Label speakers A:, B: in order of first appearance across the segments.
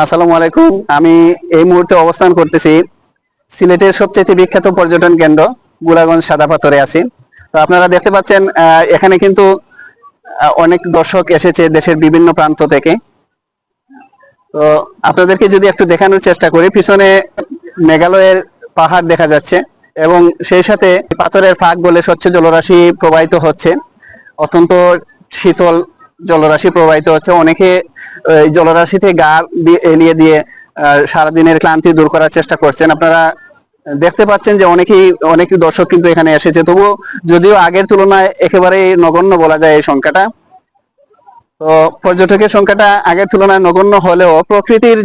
A: আসসালামু আলাইকুম। আমি এই মুহূর্তে অবস্থান করতেছি সিলেটের সবচেয়ে বিখ্যাত পর্যটন কেন্দ্র গোলাগঞ্জ সাদা পাথরে আছি। তো আপনারা দেখতে পাচ্ছেন এখানে কিন্তু অনেক দর্শক এসেছে দেশের বিভিন্ন প্রান্ত থেকে। তো আপনাদেরকে যদি একটু দেখানোর চেষ্টা করি, পিছনে মেঘালয়ের পাহাড় দেখা যাচ্ছে এবং সেই সাথে পাথরের ফাঁক বলে স্বচ্ছ জলরাশি প্রবাহিত হচ্ছে। অত্যন্ত শীতল জলরাশি প্রবাহিত হচ্ছে। অনেকে এই জলরাশিতে গা এলিয়ে দিয়ে সারাদিনের ক্লান্তি দূর করার চেষ্টা করছেন। আপনারা দেখতে পাচ্ছেন যে অনেক দর্শক কিন্তু এখানে এসেছে, তবুও যদিও আগের তুলনায় একেবারেই নগণ্য বলা যায় এই সংখ্যাটা। তো পর্যটকের সংখ্যাটা আগের তুলনায় নগণ্য হলেও প্রকৃতির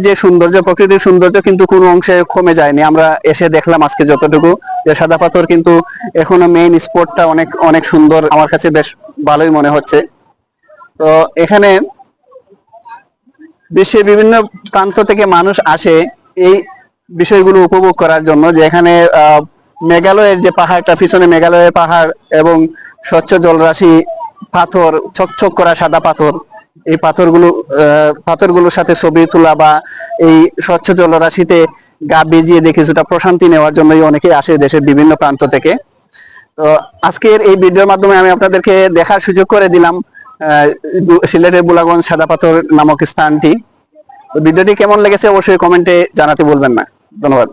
A: সৌন্দর্য কিন্তু কোনো অংশে কমে যায়নি। আমরা এসে দেখলাম আজকে যতটুকু, যে সাদা পাথর কিন্তু এখনো মেইন স্পটটা অনেক অনেক সুন্দর, আমার কাছে বেশ ভালোই মনে হচ্ছে। তো এখানে বিশ্বের বিভিন্ন প্রান্ত থেকে মানুষ আসে এই বিষয়গুলো উপভোগ করার জন্য, যে এখানে মেঘালয়ের যে পাহাড়টা, পিছনে মেঘালয়ের পাহাড় এবং স্বচ্ছ জলরাশি, পাথর, চকচক করা সাদা পাথর, এই পাথরগুলোর সাথে ছবি তোলা বা এই স্বচ্ছ জলরাশিতে গা ভিজিয়ে দিয়ে কিছুটা প্রশান্তি নেওয়ার জন্যই অনেকেই আসে দেশের বিভিন্ন প্রান্ত থেকে। তো আজকের এই ভিডিওর মাধ্যমে আমি আপনাদেরকে দেখার সুযোগ করে দিলাম সিলেটের গোলাগঞ্জ সাদা পাথর নামক স্থানটি। তো ভিডিওটি কেমন লেগেছে অবশ্যই কমেন্টে জানাতে ভুলবেন না। ধন্যবাদ।